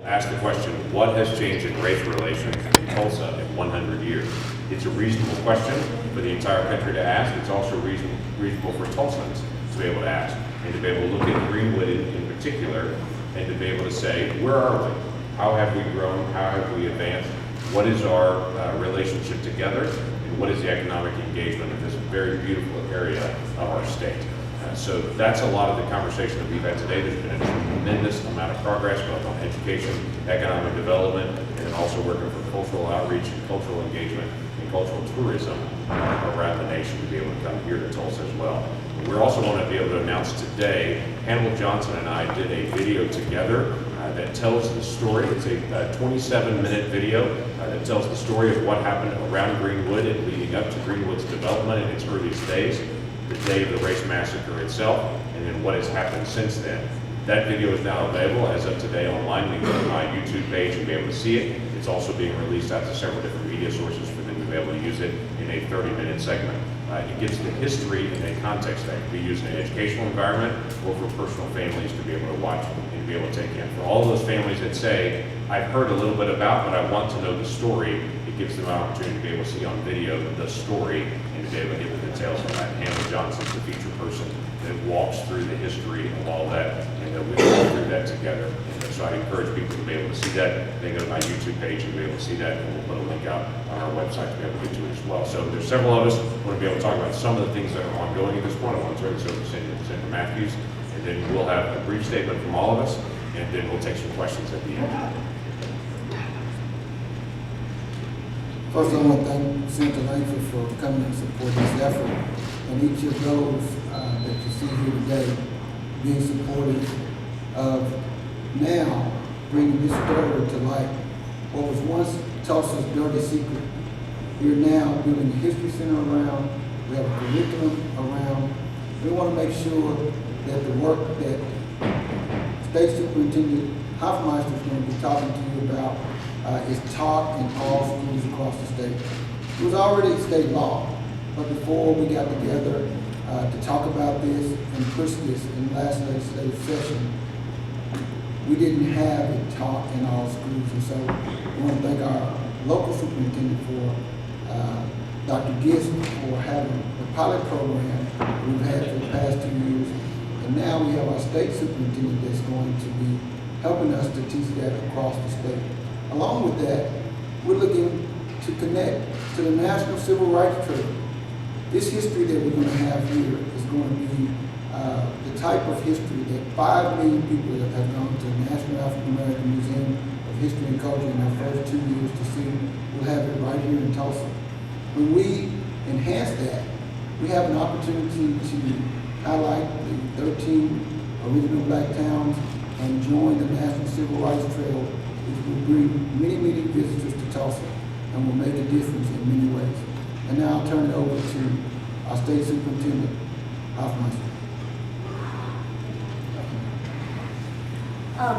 ask the question, what has changed in race relations in Tulsa in 100 years? It's a reasonable question for the entire country to ask. It's also reasonable for Tulsans to be able to ask, and to be able to look at Greenwood in particular, and to be able to say, where are we? How have we grown? How have we advanced? What is our relationship together? And what is the economic engagement of this very beautiful area of our state? So that's a lot of the conversation that we've had today. There's been a tremendous amount of progress, both on education, economic development, and then also working for cultural outreach and cultural engagement and cultural tourism around the nation to be able to come here to Tulsa as well. We also want to be able to announce today, Hannibal Johnson and I did a video together that tells the story. It's a 27-minute video that tells the story of what happened around Greenwood and leading up to Greenwood's development in its earliest days, the day of the race massacre itself, and then what has happened since then. That video is now available as of today online. You can go to my YouTube page and be able to see it. It's also being released out to several different media sources for them to be able to use it in a 30-minute segment. It gives the history in a context that can be used in an educational environment or for personal families to be able to watch and be able to take in. For all those families that say, I've heard a little bit about, but I want to know the story, it gives them an opportunity to be able to see on video the story and to be able to get the details on that. Hannah Johnson's the feature person that walks through the history of all that, and that we walk through that together. And so I encourage people to be able to see that. They go to my YouTube page and be able to see that, and we'll put a link out on our website to be able to get to it as well. So there's several of us who want to be able to talk about some of the things that are ongoing at this point. I want to turn this over to Senator Matthews, and then we'll have a brief statement from all of us, and then we'll take some questions at the end. First, I want to thank Senator Langford for coming and supporting this effort, and each of those that you see here today being supportive of now bringing this story to light. What was once Tulsa's dirty secret, we're now building a history center around, we have a curriculum around. We want to make sure that the work that State Superintendent Hoffmeister is going to be talking to you about is taught in all schools across the state. It was already state law, but before we got together to talk about this and push this in the last legislative session, we didn't have it taught in all schools. And so we want to thank our local superintendent for Dr. Gist for having the pilot program we've had for the past 2 years. And now we have our state superintendent that's going to be helping us to teach that across the state. Along with that, we're looking to connect to the National Civil Rights Trail. This history that we're going to have here is going to be the type of history that 5 million people have gone to the National African American Museum of History and Culture in their first 2 years to see. We'll have it right here in Tulsa. When we enhance that, we have an opportunity to highlight the 13 original black towns and join the National Civil Rights Trail, which will bring many, many visitors to Tulsa and will make a difference in many ways. And now I'll turn it over to our State Superintendent, Hoffmeister.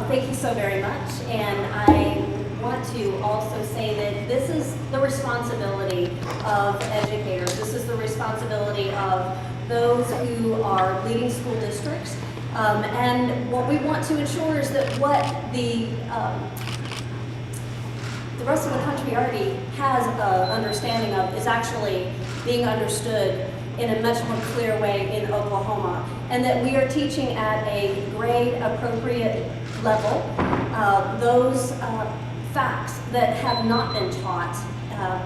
Thank you so very much. And I want to also say that this is the responsibility of educators. This is the responsibility of those who are leading school districts. And what we want to ensure is that what the rest of the country already has an understanding of is actually being understood in a much more clear way in Oklahoma, and that we are teaching at a grade appropriate level those facts that have not been taught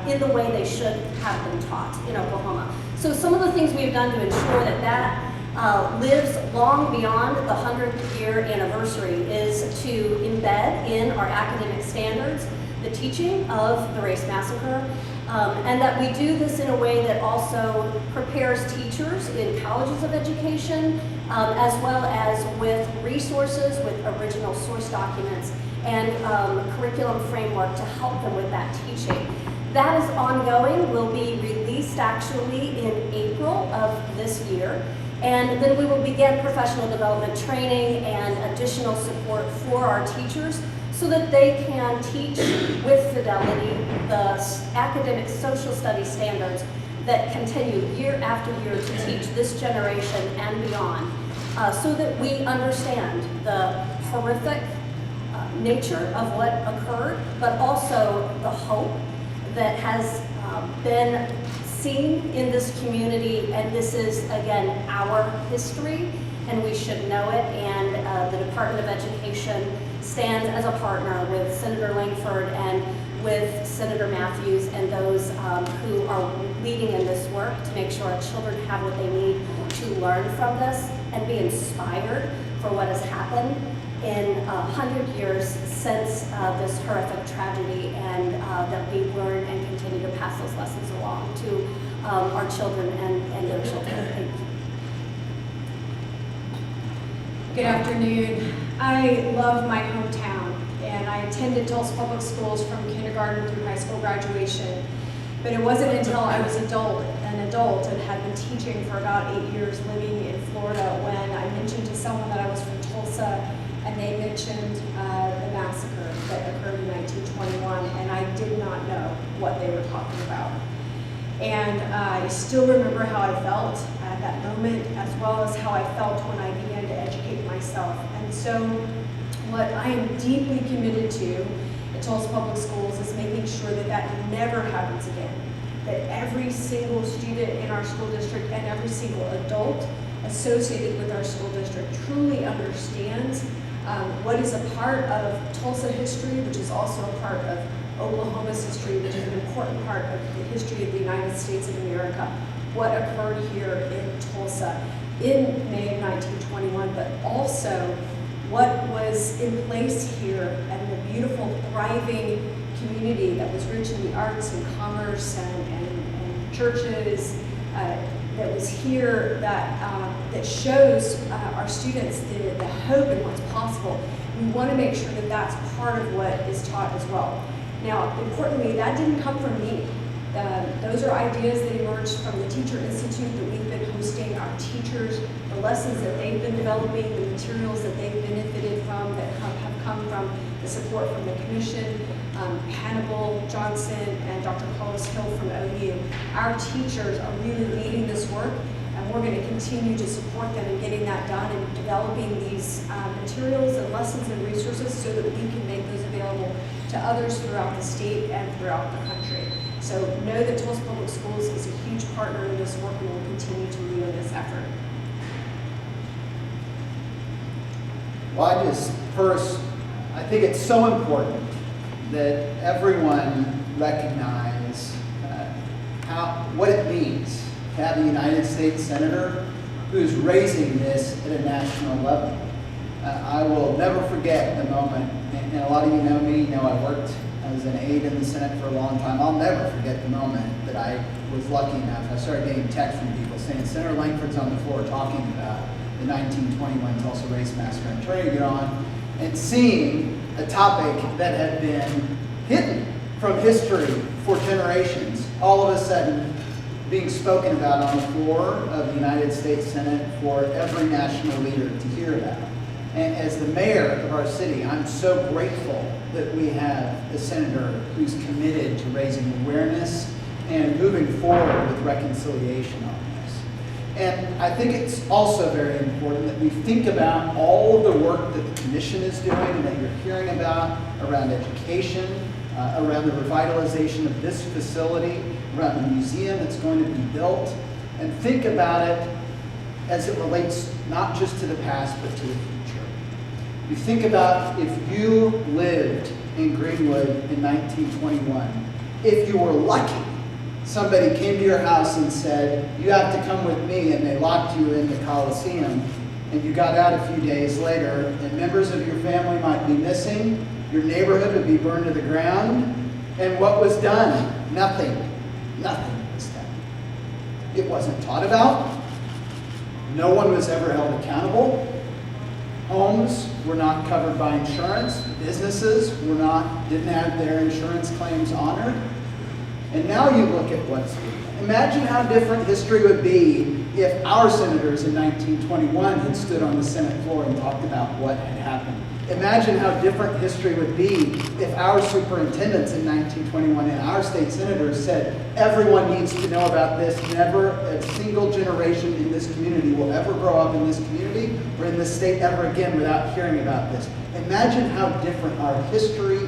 in the way they should have been taught in Oklahoma. So some of the things we've done to ensure that that lives long beyond the 100th year anniversary is to embed in our academic standards the teaching of the race massacre, and that we do this in a way that also prepares teachers in colleges of education, as well as with resources, with original source documents, and curriculum framework to help them with that teaching. That is ongoing, will be released actually in April of this year. And then we will begin professional development training and additional support for our teachers so that they can teach with fidelity the academic social studies standards that continue year after year to teach this generation and beyond, so that we understand the horrific nature of what occurred, but also the hope that has been seen in this community. And this is, again, our history, and we should know it. And the Department of Education stands as a partner with Senator Langford and with Senator Matthews and those who are leading in this work to make sure our children have what they need to learn from this and be inspired for what has happened in 100 years since this horrific tragedy, and that we learn and continue to pass those lessons along to our children and their children. Thank you. Good afternoon. I love my hometown, and I attended Tulsa Public Schools from kindergarten through high school graduation. But it wasn't until I was an adult and had been teaching for about 8 years living in Florida when I mentioned to someone that I was from Tulsa, and they mentioned the massacre that occurred in 1921, and I did not know what they were talking about. And I still remember how I felt at that moment, as well as how I felt when I began to educate myself. And so what I am deeply committed to at Tulsa Public Schools is making sure that that never happens again, that every single student in our school district and every single adult associated with our school district truly understands what is a part of Tulsa history, which is also a part of Oklahoma's history, which is an important part of the history of the United States of America, what occurred here in Tulsa in May of 1921, but also what was in place here and the beautiful, thriving community that was rich in the arts and commerce and churches that was here that shows our students the hope and what's possible. We want to make sure that that's part of what is taught as well. Now, importantly, that didn't come from me. Those are ideas that emerged from the Teacher Institute that we've been hosting. Our teachers, the lessons that they've been developing, the materials that they've benefited from that have come from the support from the Commission, Hannibal Johnson and Dr. Carlos Hill from OU. Our teachers are really leading this work, and we're going to continue to support them in getting that done and developing these materials and lessons and resources so that we can make those available to others throughout the state and throughout the country. So know that Tulsa Public Schools is a huge partner in this work and will continue to lead in this effort. Well, I think it's so important that everyone recognize what it means to have a United States Senator who's raising this at a national level. I will never forget the moment, and a lot of you know me, I worked as an aide in the Senate for a long time. I'll never forget the moment that I was lucky enough. I started getting texts from people saying, Senator Langford's on the floor talking about the 1921 Tulsa Race Massacre. And turning to get on and seeing a topic that had been hidden from history for generations, all of a sudden being spoken about on the floor of the United States Senate for every national leader to hear about. And as the mayor of our city, I'm so grateful that we have a senator who's committed to raising awareness and moving forward with reconciliation on this. And I think it's also very important that we think about all of the work that the commission is doing and that you're hearing about around education, around the revitalization of this facility, around the museum that's going to be built, and think about it as it relates not just to the past but to the future. You think about if you lived in Greenwood in 1921, if you were lucky, somebody came to your house and said, you have to come with me, and they locked you in the Coliseum, and you got out a few days later, and members of your family might be missing, your neighborhood would be burned to the ground, and what was done? Nothing. Nothing was done. It wasn't taught about. No one was ever held accountable. Homes were not covered by insurance. Businesses didn't have their insurance claims honored. And now you look at what's imagine how different history would be if our senators in 1921 had stood on the Senate floor and talked about what had happened Imagine how different history would be if our superintendents in 1921 and our state senators said, everyone needs to know about this. Never a single generation in this community will ever grow up in this community or in this state ever again without hearing about this. Imagine how different our history